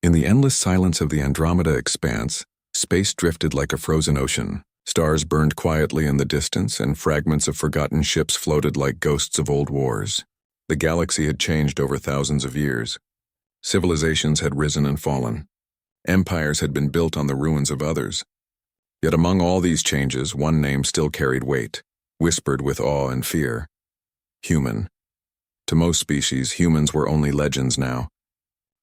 In the endless silence of the Andromeda expanse, space drifted like a frozen ocean. Stars burned quietly in the distance, and fragments of forgotten ships floated like ghosts of old wars. The galaxy had changed over thousands of years. Civilizations had risen and fallen. Empires had been built on the ruins of others. Yet among all these changes, one name still carried weight, whispered with awe and fear. Human. To most species, humans were only legends now.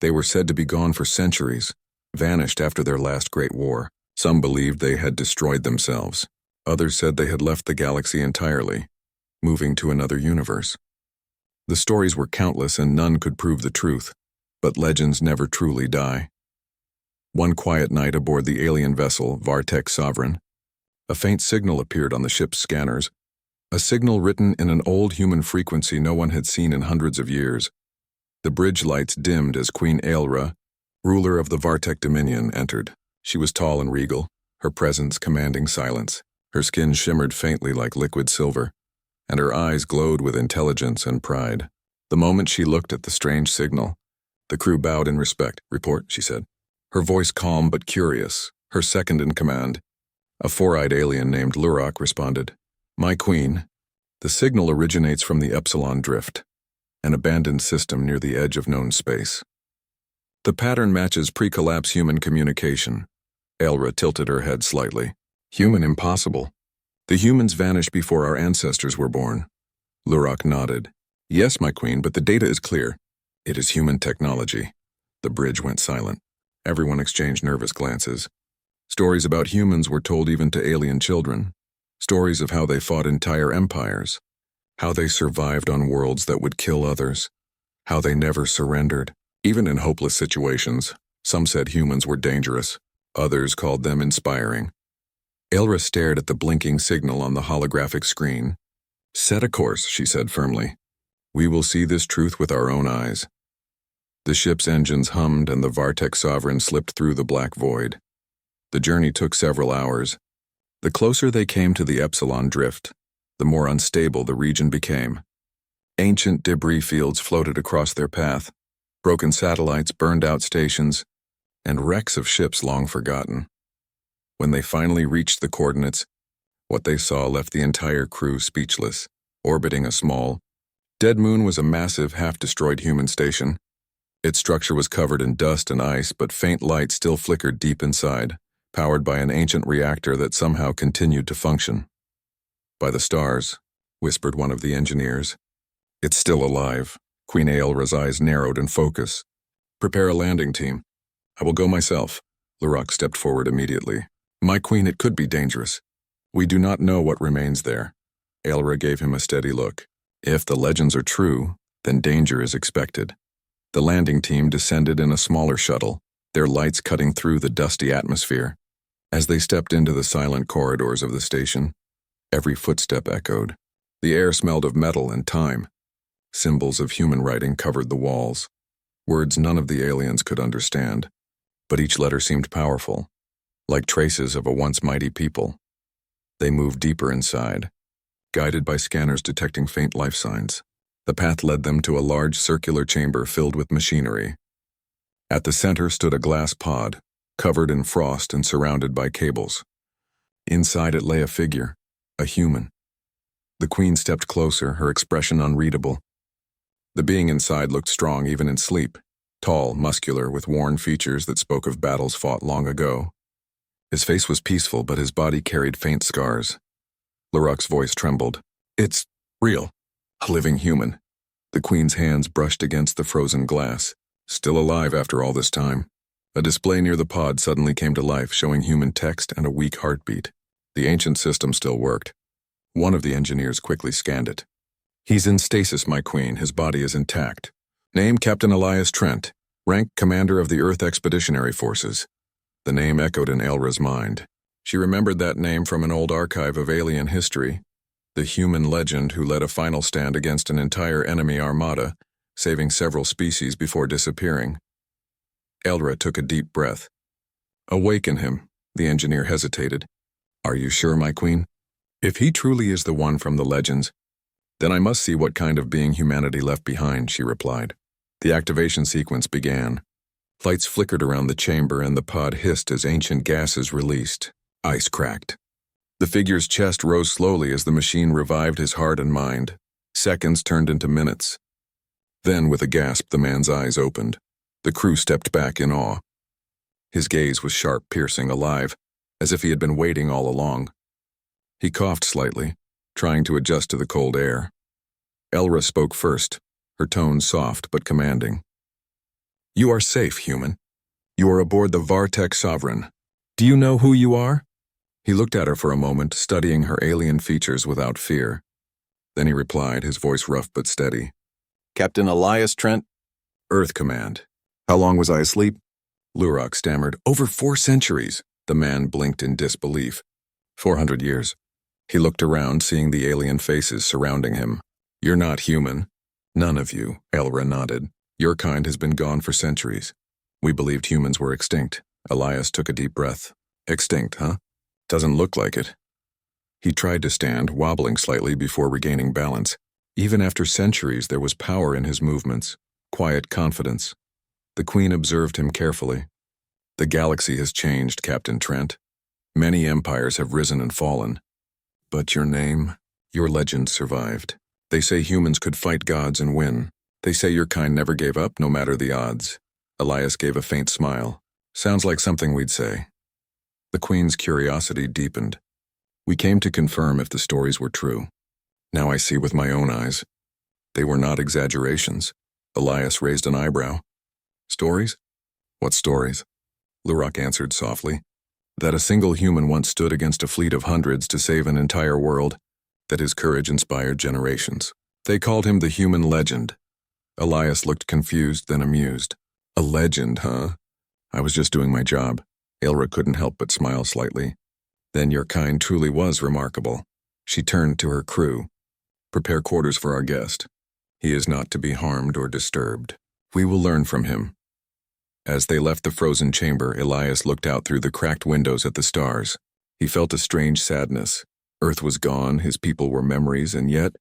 They were said to be gone for centuries, vanished after their last great war. Some believed they had destroyed themselves. Others said they had left the galaxy entirely, moving to another universe. The stories were countless and none could prove the truth, but legends never truly die. One quiet night aboard the alien vessel, Vartech Sovereign, a faint signal appeared on the ship's scanners, a signal written in an old human frequency no one had seen in hundreds of years. The bridge lights dimmed as Queen Aelra, ruler of the Vartech Dominion, entered. She was tall and regal, her presence commanding silence. Her skin shimmered faintly like liquid silver, and her eyes glowed with intelligence and pride. The moment she looked at the strange signal, the crew bowed in respect. "Report," she said. Her voice calm but curious. Her second in command, a four-eyed alien named Lurok, responded. "My queen, the signal originates from the Epsilon Drift, an abandoned system near the edge of known space. The pattern matches pre-collapse human communication." Aelra tilted her head slightly. "Human impossible. The humans vanished before our ancestors were born." Lurok nodded. "Yes, my queen, but the data is clear. It is human technology." The bridge went silent. Everyone exchanged nervous glances. Stories about humans were told even to alien children. Stories of how they fought entire empires, how they survived on worlds that would kill others, how they never surrendered. Even in hopeless situations, some said humans were dangerous, others called them inspiring. Aelra stared at the blinking signal on the holographic screen. "Set a course," she said firmly. "We will see this truth with our own eyes." The ship's engines hummed and the Vartech Sovereign slipped through the black void. The journey took several hours. The closer they came to the Epsilon Drift, the more unstable the region became. Ancient debris fields floated across their path, broken satellites, burned-out stations, and wrecks of ships long forgotten. When they finally reached the coordinates, what they saw left the entire crew speechless. Orbiting a small, dead moon was a massive, half-destroyed human station. Its structure was covered in dust and ice, but faint light still flickered deep inside, powered by an ancient reactor that somehow continued to function. "By the stars," whispered one of the engineers. "It's still alive." Queen Aelra's eyes narrowed in focus. "Prepare a landing team." "I will go myself." Lurok stepped forward immediately. "My queen, it could be dangerous. We do not know what remains there." Aelra gave him a steady look. "If the legends are true, then danger is expected." The landing team descended in a smaller shuttle, their lights cutting through the dusty atmosphere. As they stepped into the silent corridors of the station, every footstep echoed. The air smelled of metal and time. Symbols of human writing covered the walls, words none of the aliens could understand, but each letter seemed powerful, like traces of a once mighty people. They moved deeper inside, guided by scanners detecting faint life signs. The path led them to a large circular chamber filled with machinery. At the center stood a glass pod, covered in frost and surrounded by cables. Inside it lay a figure, a human. The queen stepped closer, her expression unreadable. The being inside looked strong even in sleep, tall, muscular, with worn features that spoke of battles fought long ago. His face was peaceful, but his body carried faint scars. Lurok's voice trembled. "It's real. A living human." The queen's hands brushed against the frozen glass. "Still alive after all this time." A display near the pod suddenly came to life, showing human text and a weak heartbeat. The ancient system still worked. One of the engineers quickly scanned it. "He's in stasis, my queen. His body is intact. Name Captain Elias Trent. Rank Commander of the Earth Expeditionary Forces." The name echoed in Aelra's mind. She remembered that name from an old archive of alien history. The human legend who led a final stand against an entire enemy armada, saving several species before disappearing. Aelra took a deep breath. "Awaken him," the engineer hesitated. "Are you sure, my queen? If he truly is the one from the legends, then I must see what kind of being humanity left behind," she replied. The activation sequence began. Lights flickered around the chamber and the pod hissed as ancient gases released. Ice cracked. The figure's chest rose slowly as the machine revived his heart and mind. Seconds turned into minutes. Then, with a gasp, the man's eyes opened. The crew stepped back in awe. His gaze was sharp, piercing, alive, as if he had been waiting all along. He coughed slightly, trying to adjust to the cold air. Elra spoke first, her tone soft but commanding. "You are safe, human. You are aboard the Vartek Sovereign. Do you know who you are?" He looked at her for a moment, studying her alien features without fear. Then he replied, his voice rough but steady. "Captain Elias Trent, Earth Command." "How long was I asleep?" Lurok stammered. "Over 4 centuries." The man blinked in disbelief. 400 years. He looked around, seeing the alien faces surrounding him. "You're not human." "None of you," Elra nodded. "Your kind has been gone for centuries. We believed humans were extinct." Elias took a deep breath. "Extinct, huh? Doesn't look like it." He tried to stand, wobbling slightly before regaining balance. Even after centuries, there was power in his movements, quiet confidence. The Queen observed him carefully. "The galaxy has changed, Captain Trent. Many empires have risen and fallen. But your name, your legend survived. They say humans could fight gods and win. They say your kind never gave up, no matter the odds." Elias gave a faint smile. "Sounds like something we'd say." The Queen's curiosity deepened. "We came to confirm if the stories were true. Now I see with my own eyes. They were not exaggerations." Elias raised an eyebrow. "Stories? What stories?" Lurok answered softly. "That a single human once stood against a fleet of hundreds to save an entire world, that his courage inspired generations. They called him the human legend." Elias looked confused, then amused. "A legend, huh? I was just doing my job." Elra couldn't help but smile slightly. "Then your kind truly was remarkable." She turned to her crew. "Prepare quarters for our guest. He is not to be harmed or disturbed. We will learn from him." As they left the frozen chamber, Elias looked out through the cracked windows at the stars. He felt a strange sadness. Earth was gone, his people were memories, and yet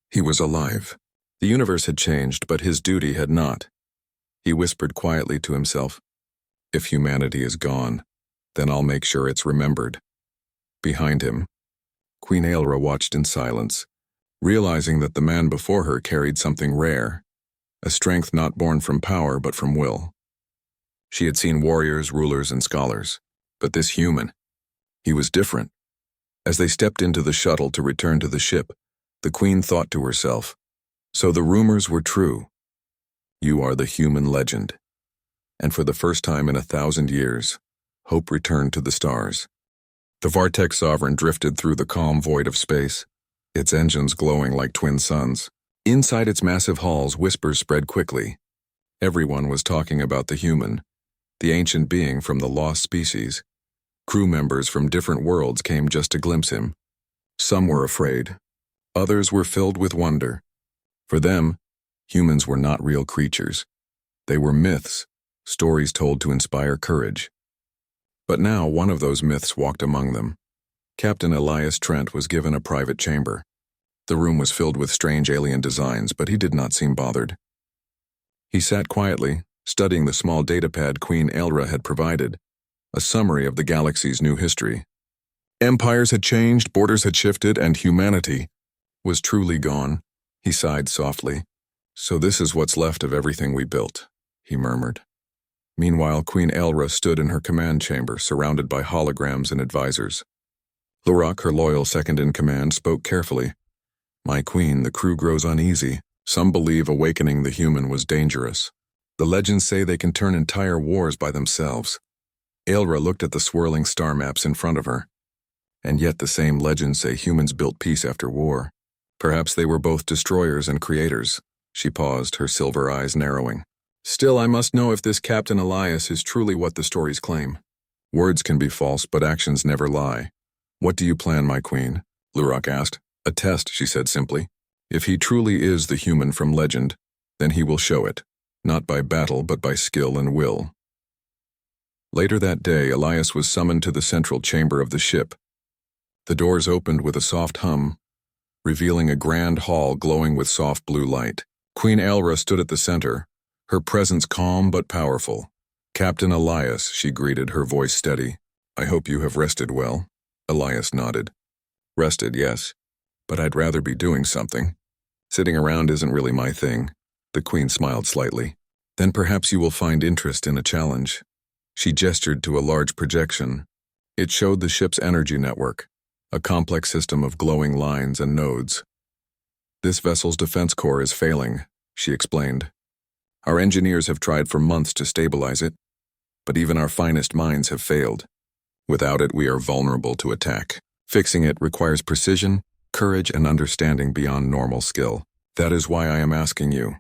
he was alive. The universe had changed, but his duty had not. He whispered quietly to himself, "If humanity is gone, then I'll make sure it's remembered." Behind him, Queen Aelra watched in silence, realizing that the man before her carried something rare, a strength not born from power but from will. She had seen warriors, rulers, and scholars, but this human, he was different. As they stepped into the shuttle to return to the ship, the Queen thought to herself, "So the rumors were true. You are the human legend." And for the first time in 1,000 years, hope returned to the stars. The Vartek Sovereign drifted through the calm void of space, its engines glowing like twin suns. Inside its massive halls, whispers spread quickly. Everyone was talking about the human, the ancient being from the lost species. Crew members from different worlds came just to glimpse him. Some were afraid. Others were filled with wonder. For them, humans were not real creatures. They were myths, stories told to inspire courage. But now one of those myths walked among them. Captain Elias Trent was given a private chamber. The room was filled with strange alien designs, but he did not seem bothered. He sat quietly, studying the small datapad Queen Aelra had provided, a summary of the galaxy's new history. Empires had changed, borders had shifted, and humanity was truly gone. He sighed softly. "So this is what's left of everything we built," he murmured. Meanwhile, Queen Aelra stood in her command chamber, surrounded by holograms and advisors. Lurok, her loyal second-in-command, spoke carefully. "My queen, the crew grows uneasy. Some believe awakening the human was dangerous. The legends say they can turn entire wars by themselves." Aelra looked at the swirling star maps in front of her. "And yet the same legends say humans built peace after war. Perhaps they were both destroyers and creators." She paused, her silver eyes narrowing. "Still, I must know if this Captain Elias is truly what the stories claim." "Words can be false, but actions never lie. What do you plan, my queen?" Lurok asked. "A test," she said simply. "If he truly is the human from legend, then he will show it, not by battle but by skill and will." Later that day, Elias was summoned to the central chamber of the ship. The doors opened with a soft hum, revealing a grand hall glowing with soft blue light. Queen Aelra stood at the center, her presence calm but powerful. Captain Elias, she greeted, her voice steady. I hope you have rested well. Elias nodded. Rested, yes. But I'd rather be doing something. Sitting around isn't really my thing. The Queen smiled slightly. Then perhaps you will find interest in a challenge. She gestured to a large projection. It showed the ship's energy network, a complex system of glowing lines and nodes. This vessel's defense core is failing, she explained. Our engineers have tried for months to stabilize it, but even our finest minds have failed. Without it, we are vulnerable to attack. Fixing it requires precision, courage, and understanding beyond normal skill. That is why I am asking you.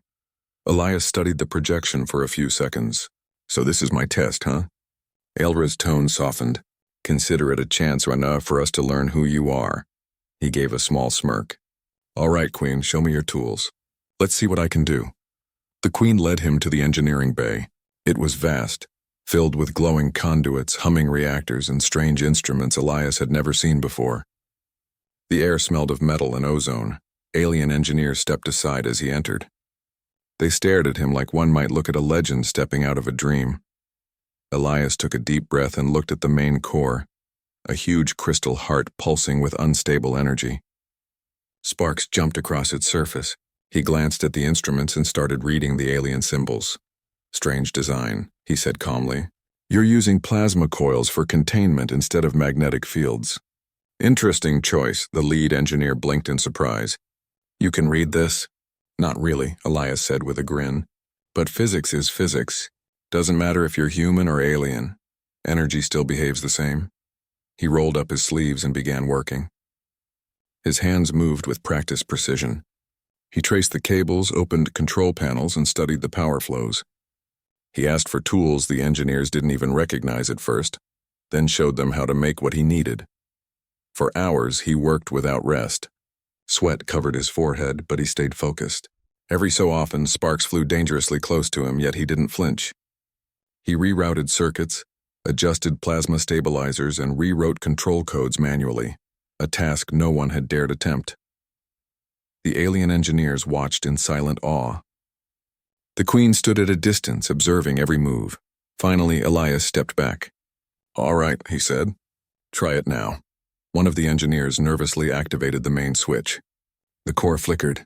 Elias studied the projection for a few seconds. So this is my test, huh? Elra's tone softened. Consider it a chance enough for us to learn who you are. He gave a small smirk. All right, Queen, show me your tools. Let's see what I can do. The Queen led him to the engineering bay. It was vast, filled with glowing conduits, humming reactors, and strange instruments Elias had never seen before. The air smelled of metal and ozone. Alien engineers stepped aside as he entered. They stared at him like one might look at a legend stepping out of a dream. Elias took a deep breath and looked at the main core, a huge crystal heart pulsing with unstable energy. Sparks jumped across its surface. He glanced at the instruments and started reading the alien symbols. Strange design, he said calmly. You're using plasma coils for containment instead of magnetic fields. Interesting choice, the lead engineer blinked in surprise. You can read this? Not really, Elias said with a grin. But physics is physics. Doesn't matter if you're human or alien. Energy still behaves the same. He rolled up his sleeves and began working. His hands moved with practiced precision. He traced the cables, opened control panels, and studied the power flows. He asked for tools the engineers didn't even recognize at first, then showed them how to make what he needed. For hours, he worked without rest. Sweat covered his forehead, but he stayed focused. Every so often, sparks flew dangerously close to him, yet he didn't flinch. He rerouted circuits, adjusted plasma stabilizers, and rewrote control codes manually, a task no one had dared attempt. The alien engineers watched in silent awe. The Queen stood at a distance, observing every move. Finally, Elias stepped back. All right, he said. Try it now. One of the engineers nervously activated the main switch. The core flickered,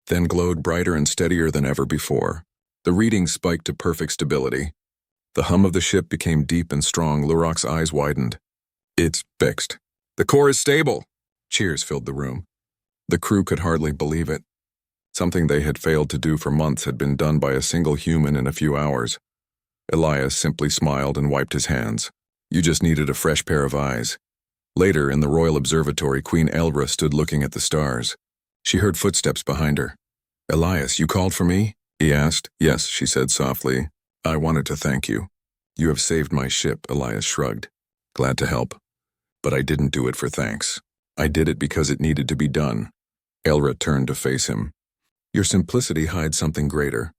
then glowed brighter and steadier than ever before. The reading spiked to perfect stability. The hum of the ship became deep and strong. Lurok's eyes widened. It's fixed. The core is stable. Cheers filled the room. The crew could hardly believe it. Something they had failed to do for months had been done by a single human in a few hours. Elias simply smiled and wiped his hands. You just needed a fresh pair of eyes. Later, in the Royal Observatory, Queen Elra stood looking at the stars. She heard footsteps behind her. Elias, you called for me? He asked. Yes, she said softly. I wanted to thank you. You have saved my ship, Elias shrugged. Glad to help. But I didn't do it for thanks. I did it because it needed to be done. Elra turned to face him. Your simplicity hides something greater.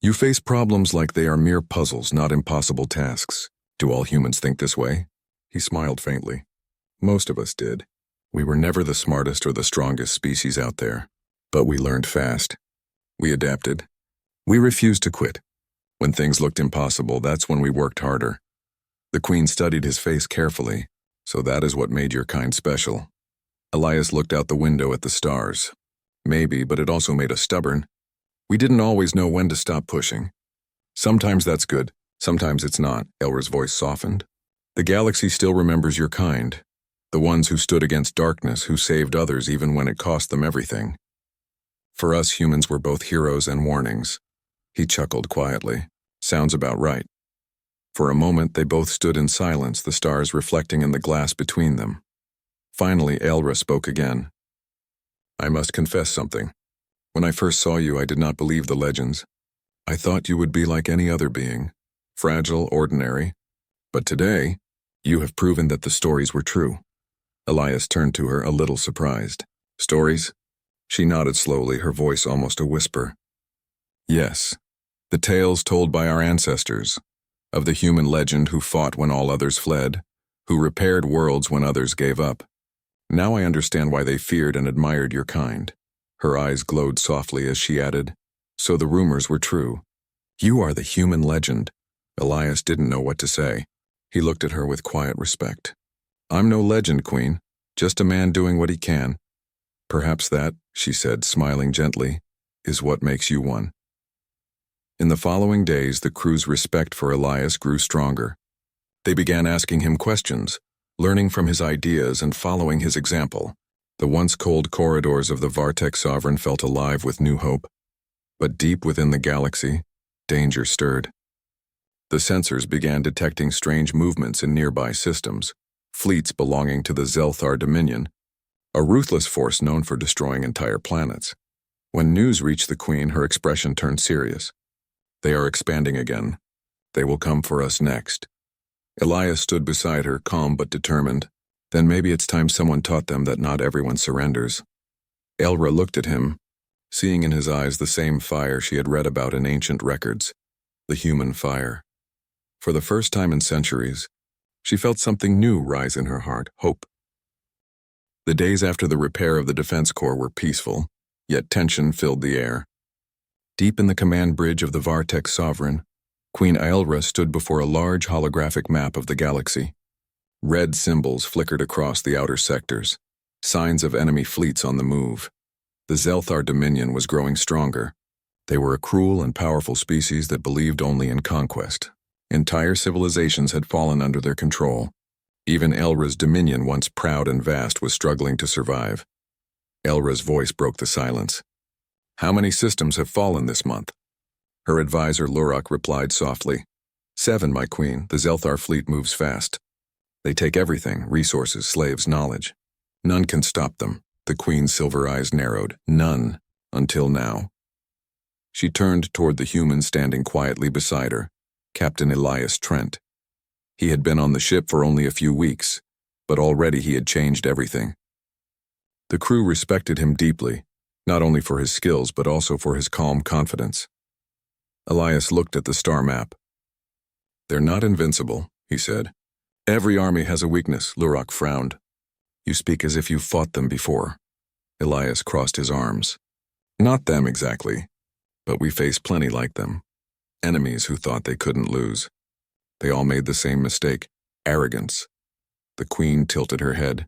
You face problems like they are mere puzzles, not impossible tasks. Do all humans think this way? He smiled faintly. Most of us did. We were never the smartest or the strongest species out there. But we learned fast. We adapted. We refused to quit. When things looked impossible, that's when we worked harder. The Queen studied his face carefully. So that is what made your kind special. Elias looked out the window at the stars. Maybe, but it also made us stubborn. We didn't always know when to stop pushing. Sometimes that's good, sometimes it's not, Elra's voice softened. The galaxy still remembers your kind, the ones who stood against darkness, who saved others even when it cost them everything. For us, humans were both heroes and warnings. He chuckled quietly. Sounds about right. For a moment, they both stood in silence, the stars reflecting in the glass between them. Finally, Elra spoke again. I must confess something. When I first saw you, I did not believe the legends. I thought you would be like any other being, fragile, ordinary. But today, you have proven that the stories were true. Elias turned to her, a little surprised. Stories? She nodded slowly, her voice almost a whisper. Yes, the tales told by our ancestors, of the human legend who fought when all others fled, who repaired worlds when others gave up. Now I understand why they feared and admired your kind. Her eyes glowed softly as she added, so the rumors were true. You are the human legend, Elias didn't know what to say. He looked at her with quiet respect. "I'm no legend, Queen. Just a man doing what he can." "Perhaps that," she said, smiling gently, "is what makes you one." In the following days, the crew's respect for Elias grew stronger. They began asking him questions, learning from his ideas and following his example. The once cold corridors of the Vartech Sovereign felt alive with new hope. But deep within the galaxy, danger stirred. The sensors began detecting strange movements in nearby systems, fleets belonging to the Zelthar Dominion, a ruthless force known for destroying entire planets. When news reached the Queen, her expression turned serious. "They are expanding again. They will come for us next." Elias stood beside her, calm but determined. "Then maybe it's time someone taught them that not everyone surrenders." Elra looked at him, seeing in his eyes the same fire she had read about in ancient records, the human fire. For the first time in centuries, she felt something new rise in her heart, hope. The days after the repair of the Defense Corps were peaceful, yet tension filled the air. Deep in the command bridge of the Vartech Sovereign, Queen Aelra stood before a large holographic map of the galaxy. Red symbols flickered across the outer sectors, signs of enemy fleets on the move. The Zelthar Dominion was growing stronger. They were a cruel and powerful species that believed only in conquest. Entire civilizations had fallen under their control. Even Elra's dominion, once proud and vast, was struggling to survive. Elra's voice broke the silence. "How many systems have fallen this month?" Her advisor Lurak replied softly. 7, my queen. The Zelthar fleet moves fast. They take everything, resources, slaves, knowledge. None can stop them. The queen's silver eyes narrowed. None, until now. She turned toward the human standing quietly beside her, Captain Elias Trent. He had been on the ship for only a few weeks, but already he had changed everything. The crew respected him deeply, not only for his skills but also for his calm confidence. Elias looked at the star map. "They're not invincible," he said. "Every army has a weakness," Lurak frowned. "You speak as if you've fought them before." Elias crossed his arms. "Not them exactly, but we faced plenty like them. Enemies who thought they couldn't lose. They all made the same mistake, arrogance." The Queen tilted her head.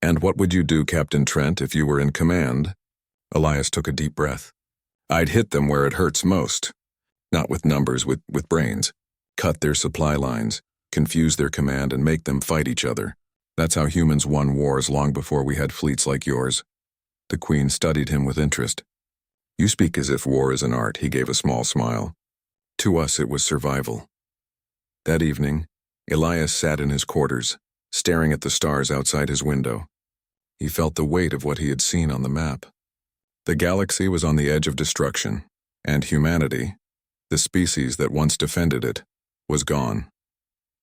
"And what would you do, Captain Trent, if you were in command?" Elias took a deep breath. "I'd hit them where it hurts most. Not with numbers, with brains. Cut their supply lines, confuse their command, and make them fight each other. That's how humans won wars long before we had fleets like yours." The Queen studied him with interest. "You speak as if war is an art," he gave a small smile. "To us it was survival." That evening, Elias sat in his quarters, staring at the stars outside his window. He felt the weight of what he had seen on the map. The galaxy was on the edge of destruction, and humanity, the species that once defended it, was gone.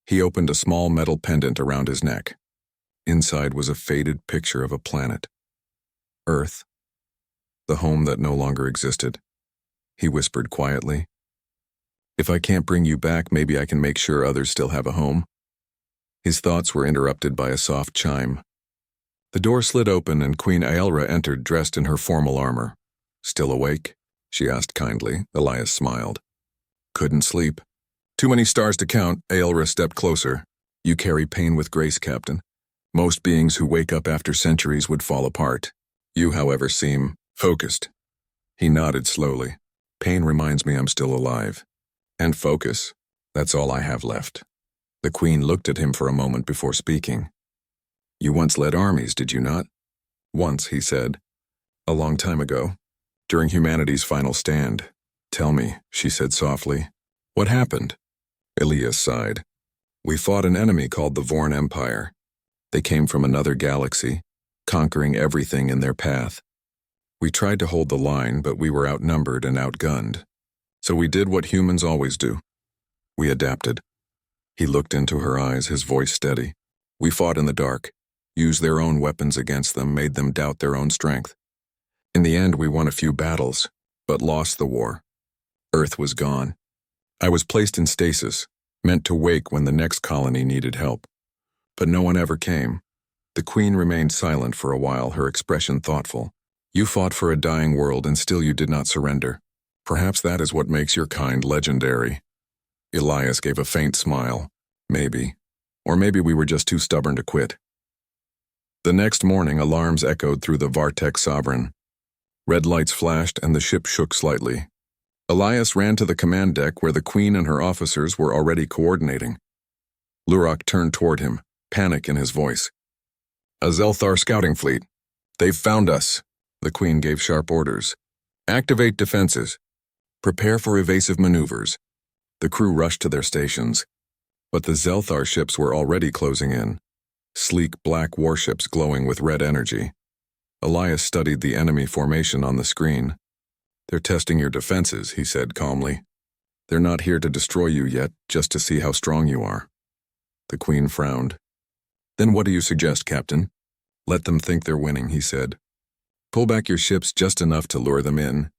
He opened a small metal pendant around his neck. Inside was a faded picture of a planet. Earth, the home that no longer existed. He whispered quietly, "If I can't bring you back, maybe I can make sure others still have a home." His thoughts were interrupted by a soft chime. The door slid open and Queen Aelra entered, dressed in her formal armor. "Still awake?" she asked kindly. Elias smiled. "Couldn't sleep." "Too many stars to count." Aelra stepped closer. "You carry pain with grace, Captain. Most beings who wake up after centuries would fall apart. You, however, seem focused." He nodded slowly. "Pain reminds me I'm still alive. And focus, that's all I have left." The Queen looked at him for a moment before speaking. "You once led armies, did you not?" "Once," he said. "A long time ago, during humanity's final stand." "Tell me," she said softly. "What happened?" Elias sighed. "We fought an enemy called the Vorn Empire. They came from another galaxy, conquering everything in their path. We tried to hold the line, but we were outnumbered and outgunned. So we did what humans always do. We adapted." He looked into her eyes, his voice steady. "We fought in the dark, used their own weapons against them, made them doubt their own strength. In the end, we won a few battles, but lost the war. Earth was gone. I was placed in stasis, meant to wake when the next colony needed help. But no one ever came." The Queen remained silent for a while, her expression thoughtful. "You fought for a dying world and still you did not surrender. Perhaps that is what makes your kind legendary." Elias gave a faint smile. Maybe. Or maybe we were just too stubborn to quit. The next morning, alarms echoed through the Vartech Sovereign. Red lights flashed and the ship shook slightly. Elias ran to the command deck where the Queen and her officers were already coordinating. Lurok turned toward him, panic in his voice. "A Zelthar scouting fleet. They've found us." The Queen gave sharp orders. "Activate defenses. Prepare for evasive maneuvers." The crew rushed to their stations. But the Zelthar ships were already closing in, sleek black warships glowing with red energy. Elias studied the enemy formation on the screen. "They're testing your defenses," he said calmly. "They're not here to destroy you yet, just to see how strong you are." The Queen frowned. "Then what do you suggest, Captain?" "Let them think they're winning," he said. "Pull back your ships just enough to lure them in.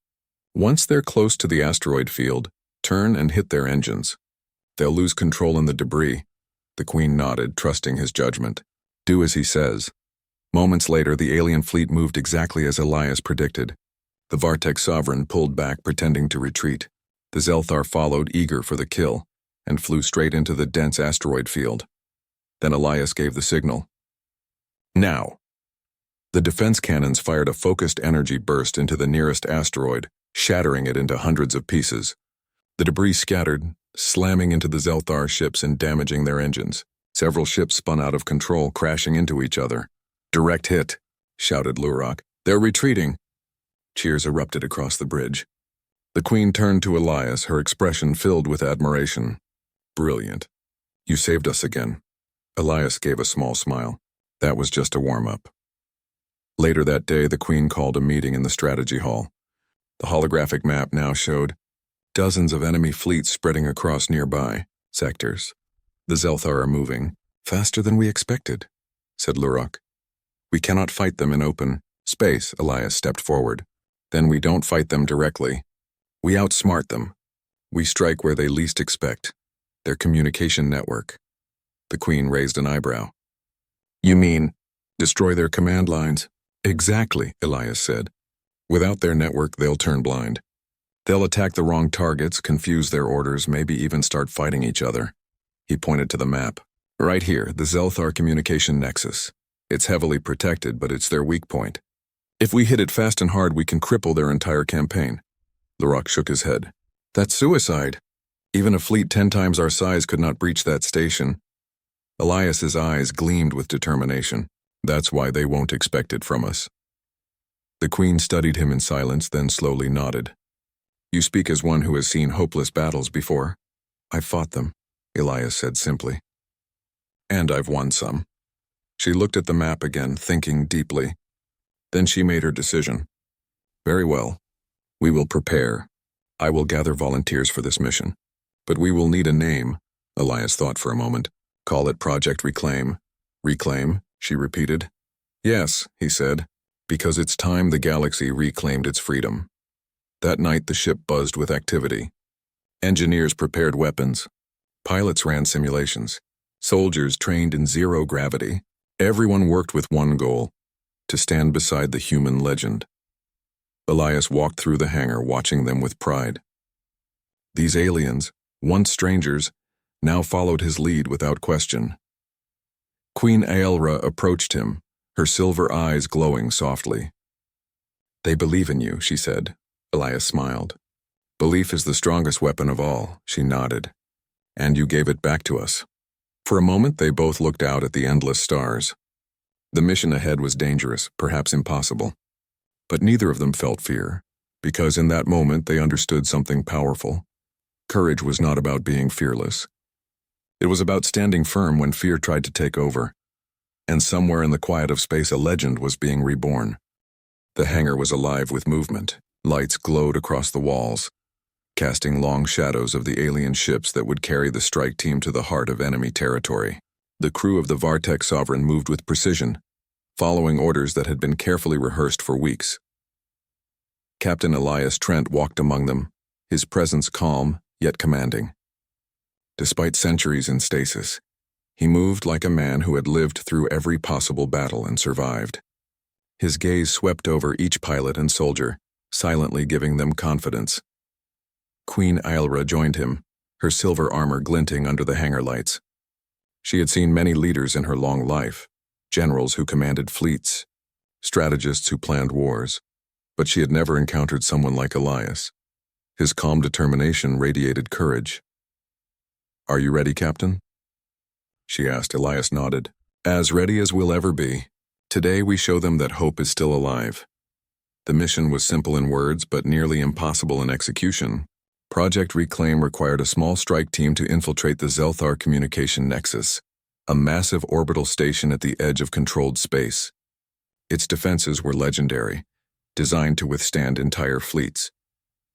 Once they're close to the asteroid field, turn and hit their engines. They'll lose control in the debris." The Queen nodded, trusting his judgment. "Do as he says." Moments later, the alien fleet moved exactly as Elias predicted. The Vartech Sovereign pulled back, pretending to retreat. The Zelthar followed, eager for the kill, and flew straight into the dense asteroid field. Then Elias gave the signal. "Now!" The defense cannons fired a focused energy burst into the nearest asteroid, shattering it into hundreds of pieces. The debris scattered, slamming into the Zelthar ships and damaging their engines. Several ships spun out of control, crashing into each other. "Direct hit," shouted Lurok. "They're retreating." Cheers erupted across the bridge. The Queen turned to Elias, her expression filled with admiration. "Brilliant. You saved us again." Elias gave a small smile. "That was just a warm-up." Later that day, the Queen called a meeting in the strategy hall. The holographic map now showed dozens of enemy fleets spreading across nearby sectors. "The Zelthar are moving faster than we expected," said Lurok. "We cannot fight them in open space." Elias stepped forward. "Then we don't fight them directly. We outsmart them. We strike where they least expect. Their communication network." The Queen raised an eyebrow. "You mean destroy their command lines?" "Exactly," Elias said. "Without their network, they'll turn blind. They'll attack the wrong targets, confuse their orders, maybe even start fighting each other." He pointed to the map. "Right here, the Zelthar communication nexus. It's heavily protected, but it's their weak point. If we hit it fast and hard, we can cripple their entire campaign." Lurok shook his head. "That's suicide. Even a fleet 10 times our size could not breach that station." Elias's eyes gleamed with determination. "That's why they won't expect it from us." The Queen studied him in silence, then slowly nodded. "You speak as one who has seen hopeless battles before." "I've fought them," Elias said simply. "And I've won some." She looked at the map again, thinking deeply. Then she made her decision. "Very well. We will prepare. I will gather volunteers for this mission. But we will need a name." Elias thought for a moment. "Call it Project Reclaim." "Reclaim?" she repeated. "Yes," he said, "because it's time the galaxy reclaimed its freedom." That night the ship buzzed with activity. Engineers prepared weapons. Pilots ran simulations. Soldiers trained in zero gravity. Everyone worked with one goal: to stand beside the human legend. Elias walked through the hangar, watching them with pride. These aliens, once strangers, now followed his lead without question. Queen Aelra approached him, her silver eyes glowing softly. "They believe in you," she said. Elias smiled. "Belief is the strongest weapon of all," she nodded. "And you gave it back to us." For a moment they both looked out at the endless stars. The mission ahead was dangerous, perhaps impossible. But neither of them felt fear, because in that moment they understood something powerful. Courage was not about being fearless. It was about standing firm when fear tried to take over. And somewhere in the quiet of space a legend was being reborn. The hangar was alive with movement. Lights glowed across the walls, casting long shadows of the alien ships that would carry the strike team to the heart of enemy territory. The crew of the Vartech Sovereign moved with precision, following orders that had been carefully rehearsed for weeks. Captain Elias Trent walked among them, his presence calm yet commanding. Despite centuries in stasis, he moved like a man who had lived through every possible battle and survived. His gaze swept over each pilot and soldier, silently giving them confidence. Queen Aelra joined him, her silver armor glinting under the hangar lights. She had seen many leaders in her long life, generals who commanded fleets, strategists who planned wars, but she had never encountered someone like Elias. His calm determination radiated courage. "Are you ready, Captain?" she asked. Elias nodded. "As ready as we'll ever be. Today we show them that hope is still alive." The mission was simple in words, but nearly impossible in execution. Project Reclaim required a small strike team to infiltrate the Zelthar communication nexus, a massive orbital station at the edge of controlled space. Its defenses were legendary, designed to withstand entire fleets.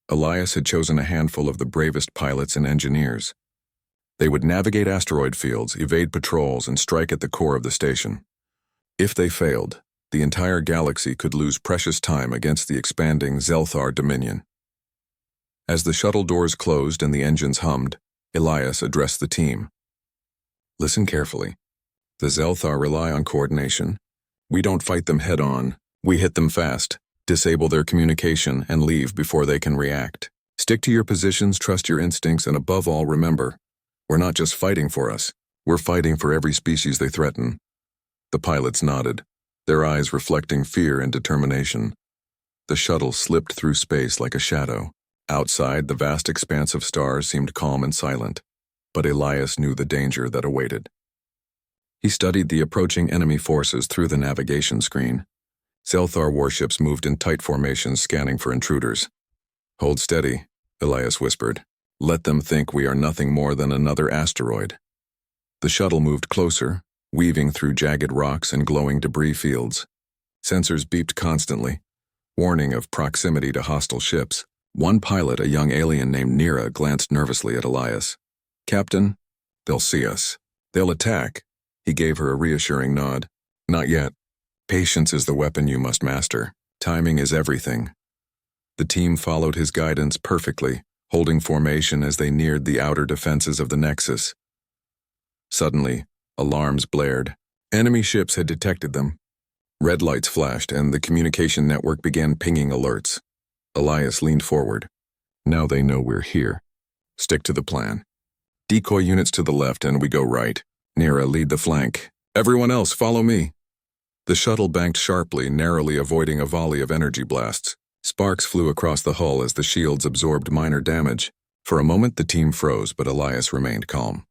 Elias had chosen a handful of the bravest pilots and engineers. They would navigate asteroid fields, evade patrols, and strike at the core of the station. If they failed, the entire galaxy could lose precious time against the expanding Zelthar dominion. As the shuttle doors closed and the engines hummed, Elias addressed the team. "Listen carefully. The Zelthar rely on coordination. We don't fight them head-on. We hit them fast, disable their communication, and leave before they can react. Stick to your positions, trust your instincts, and above all, remember, we're not just fighting for us. We're fighting for every species they threaten." The pilots nodded, their eyes reflecting fear and determination. The shuttle slipped through space like a shadow. Outside, the vast expanse of stars seemed calm and silent, but Elias knew the danger that awaited. He studied the approaching enemy forces through the navigation screen. Zelthar warships moved in tight formations, scanning for intruders. "Hold steady," Elias whispered. "Let them think we are nothing more than another asteroid." The shuttle moved closer, weaving through jagged rocks and glowing debris fields. Sensors beeped constantly, warning of proximity to hostile ships. One pilot, a young alien named Nira, glanced nervously at Elias. "Captain, they'll see us. They'll attack." He gave her a reassuring nod. "Not yet. Patience is the weapon you must master. Timing is everything." The team followed his guidance perfectly, holding formation as they neared the outer defenses of the Nexus. Suddenly, alarms blared. Enemy ships had detected them. Red lights flashed, and the communication network began pinging alerts. Elias leaned forward. "Now they know we're here. Stick to the plan. Decoy units to the left and we go right. Nira, lead the flank. Everyone else, follow me." The shuttle banked sharply, narrowly avoiding a volley of energy blasts. Sparks flew across the hull as the shields absorbed minor damage. For a moment the team froze, but Elias remained calm.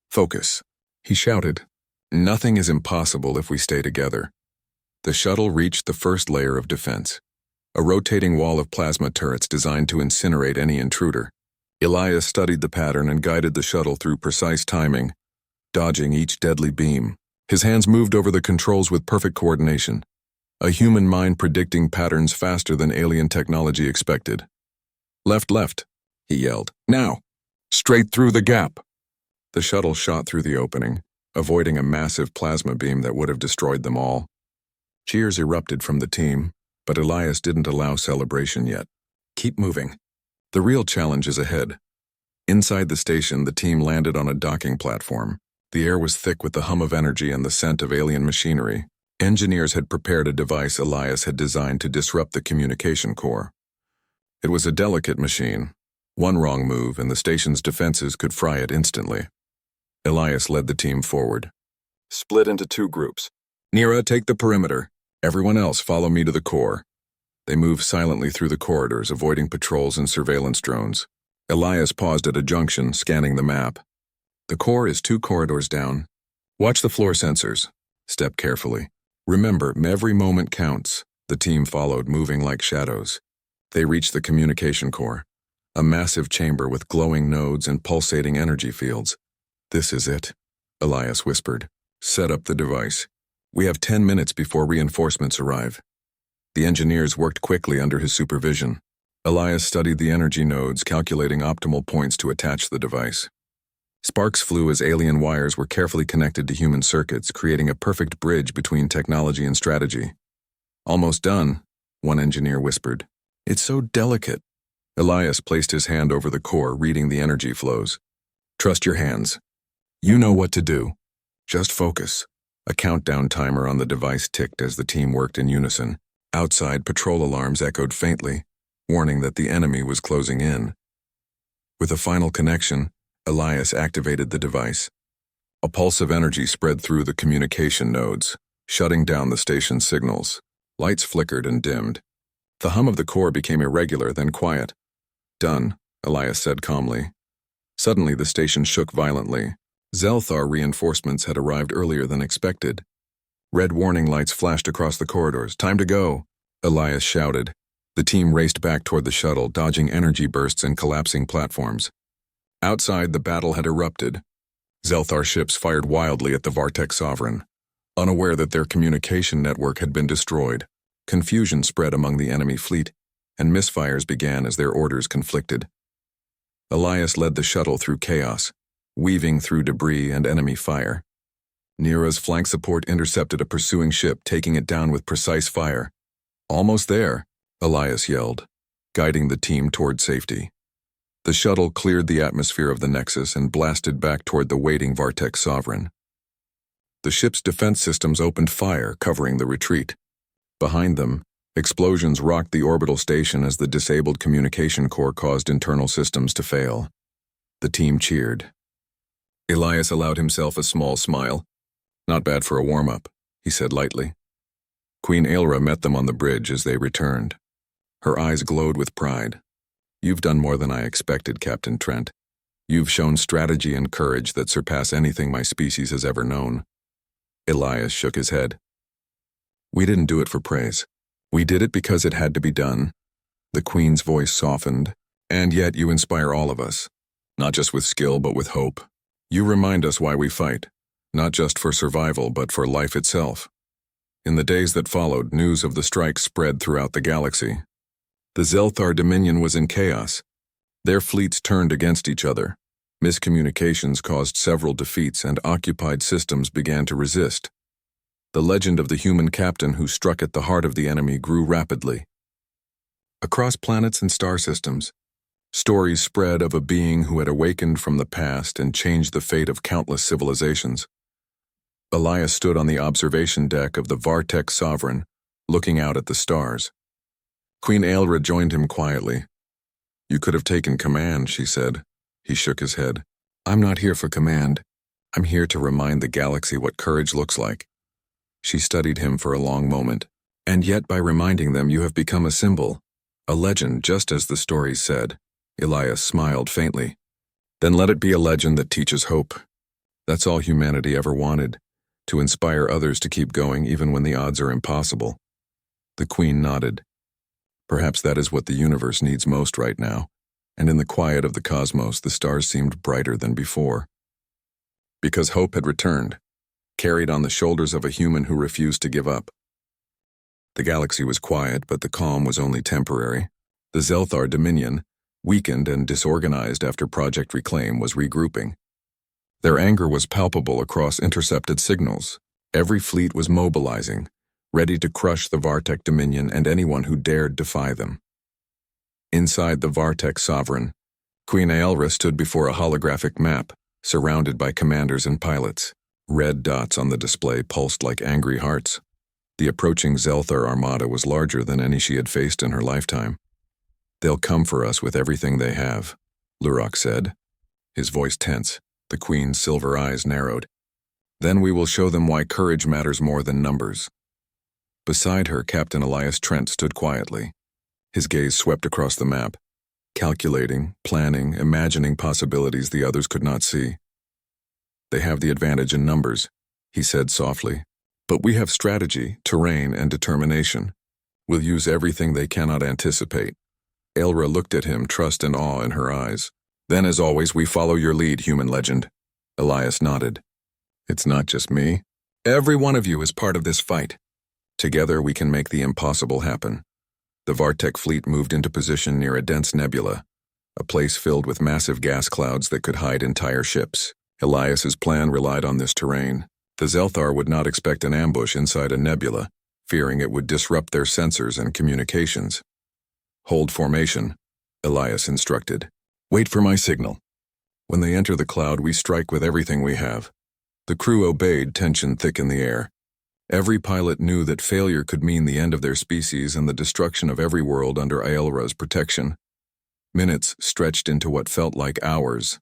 "Focus," he shouted. "Nothing is impossible if we stay together." The shuttle reached the first layer of defense, a rotating wall of plasma turrets designed to incinerate any intruder. Elias studied the pattern and guided the shuttle through precise timing, dodging each deadly beam. His hands moved over the controls with perfect coordination, a human mind predicting patterns faster than alien technology expected. "Left, left," he yelled. "Now! Straight through the gap!" The shuttle shot through the opening, avoiding a massive plasma beam that would have destroyed them all. Cheers erupted from the team, but Elias didn't allow celebration yet. "Keep moving. The real challenge is ahead." Inside the station, the team landed on a docking platform. The air was thick with the hum of energy and the scent of alien machinery. Engineers had prepared a device Elias had designed to disrupt the communication core. It was a delicate machine. One wrong move and the station's defenses could fry it instantly. Elias led the team forward. "Split into 2 groups. Nira, take the perimeter. Everyone else follow me to the core." They moved silently through the corridors, avoiding patrols and surveillance drones. Elias paused at a junction, scanning the map. "The core is 2 corridors down. Watch the floor sensors. Step carefully. Remember, every moment counts." The team followed, moving like shadows. They reached the communication core, a massive chamber with glowing nodes and pulsating energy fields. "This is it," Elias whispered. "Set up the device. We have 10 minutes before reinforcements arrive." The engineers worked quickly under his supervision. Elias studied the energy nodes, calculating optimal points to attach the device. Sparks flew as alien wires were carefully connected to human circuits, creating a perfect bridge between technology and strategy. "Almost done," one engineer whispered. "It's so delicate." Elias placed his hand over the core, reading the energy flows. "Trust your hands. You know what to do. Just focus." A countdown timer on the device ticked as the team worked in unison. Outside, patrol alarms echoed faintly, warning that the enemy was closing in. With a final connection, Elias activated the device. A pulse of energy spread through the communication nodes, shutting down the station's signals. Lights flickered and dimmed. The hum of the core became irregular, then quiet. "Done," Elias said calmly. Suddenly, the station shook violently. Zelthar reinforcements had arrived earlier than expected. Red warning lights flashed across the corridors. "Time to go," Elias shouted. The team raced back toward the shuttle, dodging energy bursts and collapsing platforms. Outside, the battle had erupted. Zelthar ships fired wildly at the Vartek Sovereign. Unaware that their communication network had been destroyed, confusion spread among the enemy fleet, and misfires began as their orders conflicted. Elias led the shuttle through chaos, weaving through debris and enemy fire. Nira's flank support intercepted a pursuing ship, taking it down with precise fire. "Almost there," Elias yelled, guiding the team toward safety. The shuttle cleared the atmosphere of the Nexus and blasted back toward the waiting Vartek Sovereign. The ship's defense systems opened fire, covering the retreat. Behind them, explosions rocked the orbital station as the disabled communication core caused internal systems to fail. The team cheered. Elias allowed himself a small smile. "Not bad for a warm-up," he said lightly. Queen Aelra met them on the bridge as they returned. Her eyes glowed with pride. "You've done more than I expected, Captain Trent. You've shown strategy and courage that surpass anything my species has ever known." Elias shook his head. "We didn't do it for praise. We did it because it had to be done." The Queen's voice softened. "And yet you inspire all of us, not just with skill but with hope. You remind us why we fight, not just for survival but for life itself." In the days that followed, news of the strike spread throughout the galaxy. The Zelthar Dominion was in chaos. Their fleets turned against each other. Miscommunications caused several defeats and occupied systems began to resist. The legend of the human captain who struck at the heart of the enemy grew rapidly. Across planets and star systems, stories spread of a being who had awakened from the past and changed the fate of countless civilizations. Elias stood on the observation deck of the Vartek Sovereign, looking out at the stars. Queen Aelra joined him quietly. "You could have taken command," she said. He shook his head. "I'm not here for command. I'm here to remind the galaxy what courage looks like." She studied him for a long moment. "And yet by reminding them you have become a symbol, a legend, just as the stories said." Elias smiled faintly. "Then let it be a legend that teaches hope. That's all humanity ever wanted, to inspire others to keep going even when the odds are impossible." The Queen nodded. "Perhaps that is what the universe needs most right now, and in the quiet of the cosmos the stars seemed brighter than before." Because hope had returned, carried on the shoulders of a human who refused to give up. The galaxy was quiet, but the calm was only temporary. The Zelthar Dominion, weakened and disorganized after Project Reclaim, was regrouping. Their anger was palpable across intercepted signals. Every fleet was mobilizing, ready to crush the Vartek Dominion and anyone who dared defy them. Inside the Vartek Sovereign, Queen Aelra stood before a holographic map, surrounded by commanders and pilots. Red dots on the display pulsed like angry hearts. The approaching Zelthar armada was larger than any she had faced in her lifetime. "They'll come for us with everything they have," Lurok said, his voice tense. The Queen's silver eyes narrowed. "Then we will show them why courage matters more than numbers." Beside her, Captain Elias Trent stood quietly. His gaze swept across the map, calculating, planning, imagining possibilities the others could not see. "They have the advantage in numbers," he said softly. "But we have strategy, terrain, and determination. We'll use everything they cannot anticipate." Aelra looked at him, trust and awe in her eyes. "Then, as always, we follow your lead, human legend." Elias nodded. "It's not just me. Every one of you is part of this fight. Together we can make the impossible happen." The Vartek fleet moved into position near a dense nebula, a place filled with massive gas clouds that could hide entire ships. Elias's plan relied on this terrain. The Zelthar would not expect an ambush inside a nebula, fearing it would disrupt their sensors and communications. "Hold formation," Elias instructed. "Wait for my signal. When they enter the cloud, we strike with everything we have." The crew obeyed, tension thick in the air. Every pilot knew that failure could mean the end of their species and the destruction of every world under Aelra's protection. Minutes stretched into what felt like hours.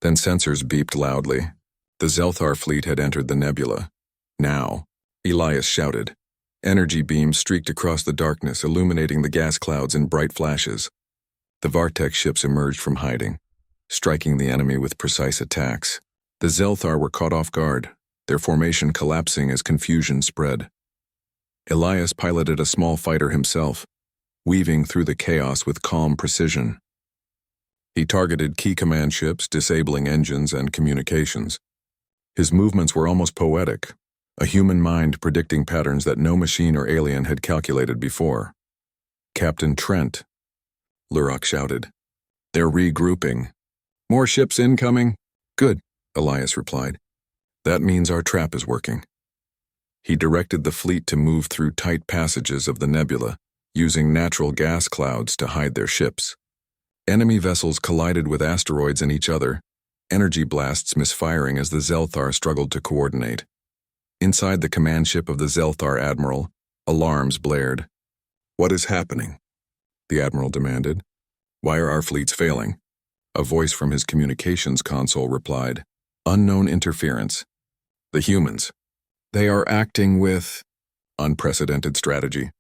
Then sensors beeped loudly. The Zelthar fleet had entered the nebula. Now, Elias shouted. Energy beams streaked across the darkness, illuminating the gas clouds in bright flashes. The Vartech ships emerged from hiding, striking the enemy with precise attacks. The Zelthar were caught off guard, their formation collapsing as confusion spread. Elias piloted a small fighter himself, weaving through the chaos with calm precision. He targeted key command ships, disabling engines and communications. His movements were almost poetic, a human mind predicting patterns that no machine or alien had calculated before. "Captain Trent," Lurok shouted. "They're regrouping." "More ships incoming?" "Good," Elias replied. "That means our trap is working." He directed the fleet to move through tight passages of the nebula, using natural gas clouds to hide their ships. Enemy vessels collided with asteroids and each other, energy blasts misfiring as the Zelthar struggled to coordinate. Inside the command ship of the Zelthar admiral, alarms blared. "What is happening?" the admiral demanded. "Why are our fleets failing?" A voice from his communications console replied. "Unknown interference. The humans. They are acting with unprecedented strategy."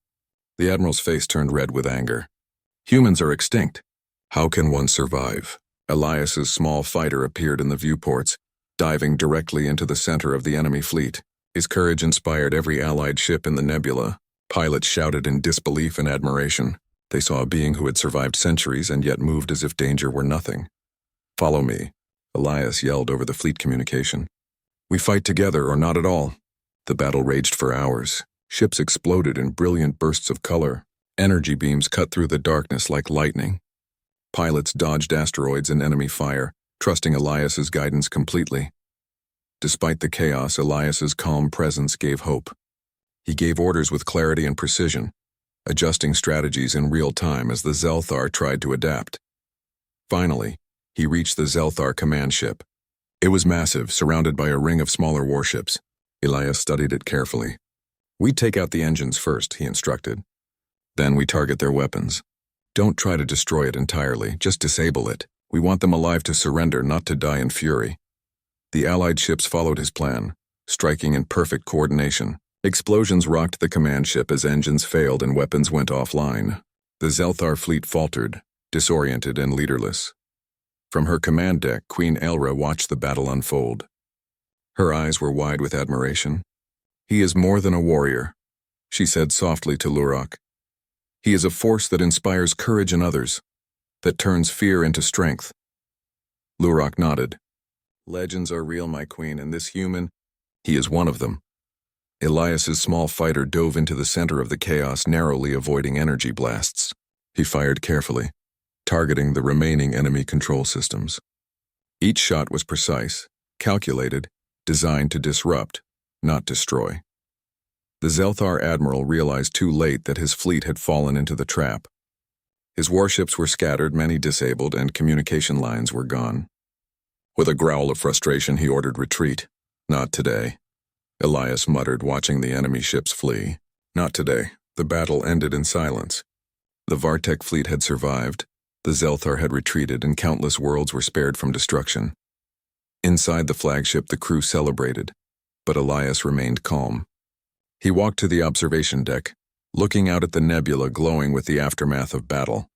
The admiral's face turned red with anger. "Humans are extinct. How can one survive?" Elias's small fighter appeared in the viewports, diving directly into the center of the enemy fleet. His courage inspired every allied ship in the nebula. Pilots shouted in disbelief and admiration. They saw a being who had survived centuries and yet moved as if danger were nothing. "Follow me," Elias yelled over the fleet communication. "We fight together or not at all." The battle raged for hours. Ships exploded in brilliant bursts of color. Energy beams cut through the darkness like lightning. Pilots dodged asteroids and enemy fire, trusting Elias's guidance completely. Despite the chaos, Elias's calm presence gave hope. He gave orders with clarity and precision, adjusting strategies in real time as the Zelthar tried to adapt. Finally, he reached the Zelthar command ship. It was massive, surrounded by a ring of smaller warships. Elias studied it carefully. "We take out the engines first," he instructed. "Then we target their weapons. Don't try to destroy it entirely, just disable it. We want them alive to surrender, not to die in fury." The Allied ships followed his plan, striking in perfect coordination. Explosions rocked the command ship as engines failed and weapons went offline. The Zelthar fleet faltered, disoriented and leaderless. From her command deck, Queen Elra watched the battle unfold. Her eyes were wide with admiration. "He is more than a warrior," she said softly to Lurok. "He is a force that inspires courage in others, that turns fear into strength." Lurok nodded. "Legends are real, my queen, and this human, he is one of them." Elias's small fighter dove into the center of the chaos, narrowly avoiding energy blasts. He fired carefully, targeting the remaining enemy control systems. Each shot was precise, calculated, designed to disrupt, not destroy. The Zelthar admiral realized too late that his fleet had fallen into the trap. His warships were scattered, many disabled, and communication lines were gone. With a growl of frustration, he ordered retreat. "Not today," Elias muttered, watching the enemy ships flee. "Not today." The battle ended in silence. The Vartech fleet had survived, the Zelthar had retreated, and countless worlds were spared from destruction. Inside the flagship, the crew celebrated, but Elias remained calm. He walked to the observation deck, looking out at the nebula glowing with the aftermath of battle.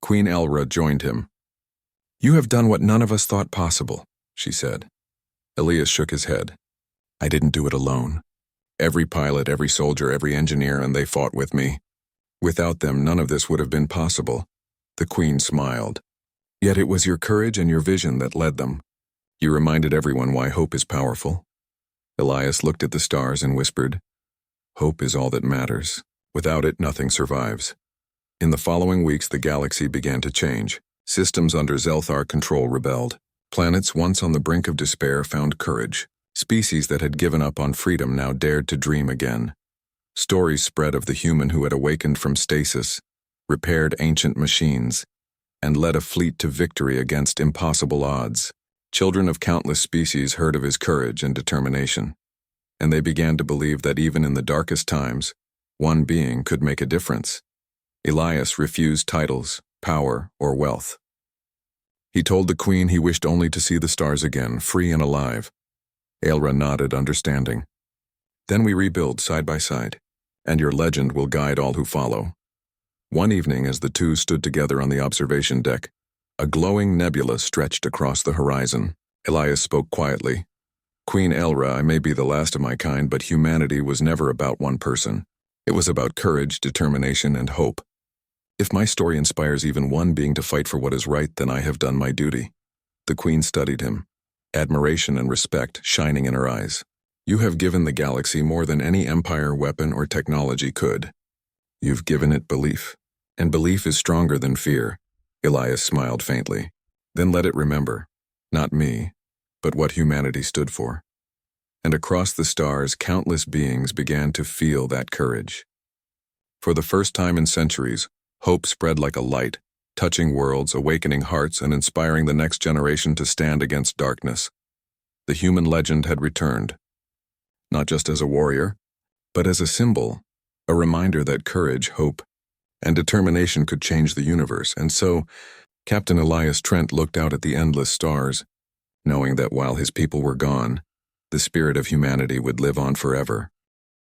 Queen Elra joined him. "You have done what none of us thought possible," she said. Elias shook his head. "I didn't do it alone. Every pilot, every soldier, every engineer, and they fought with me. Without them, none of this would have been possible." The Queen smiled. "Yet it was your courage and your vision that led them. You reminded everyone why hope is powerful." Elias looked at the stars and whispered, "Hope is all that matters. Without it, nothing survives." In the following weeks, the galaxy began to change. Systems under Zelthar control rebelled. Planets once on the brink of despair found courage. Species that had given up on freedom now dared to dream again. Stories spread of the human who had awakened from stasis, repaired ancient machines, and led a fleet to victory against impossible odds. Children of countless species heard of his courage and determination, and they began to believe that even in the darkest times, one being could make a difference. Elias refused titles, power, or wealth. He told the queen he wished only to see the stars again, free and alive. Aelra nodded, understanding. Then we rebuild side by side, and your legend will guide all who follow. One evening, as the two stood together on the observation deck, a glowing nebula stretched across the horizon. Elias spoke quietly. Queen Aelra, I may be the last of my kind, but humanity was never about one person. It was about courage, determination, and hope. If my story inspires even one being to fight for what is right, then I have done my duty. The queen studied him, admiration and respect shining in her eyes. You have given the galaxy more than any empire, weapon, or technology could. You've given it belief. And belief is stronger than fear. Elias smiled faintly. Then let it remember, not me, but what humanity stood for. And across the stars, countless beings began to feel that courage. For the first time in centuries, hope spread like a light, touching worlds, awakening hearts, and inspiring the next generation to stand against darkness. The human legend had returned, not just as a warrior, but as a symbol, a reminder that courage, hope, and determination could change the universe. And so, Captain Elias Trent looked out at the endless stars, knowing that while his people were gone, the spirit of humanity would live on forever.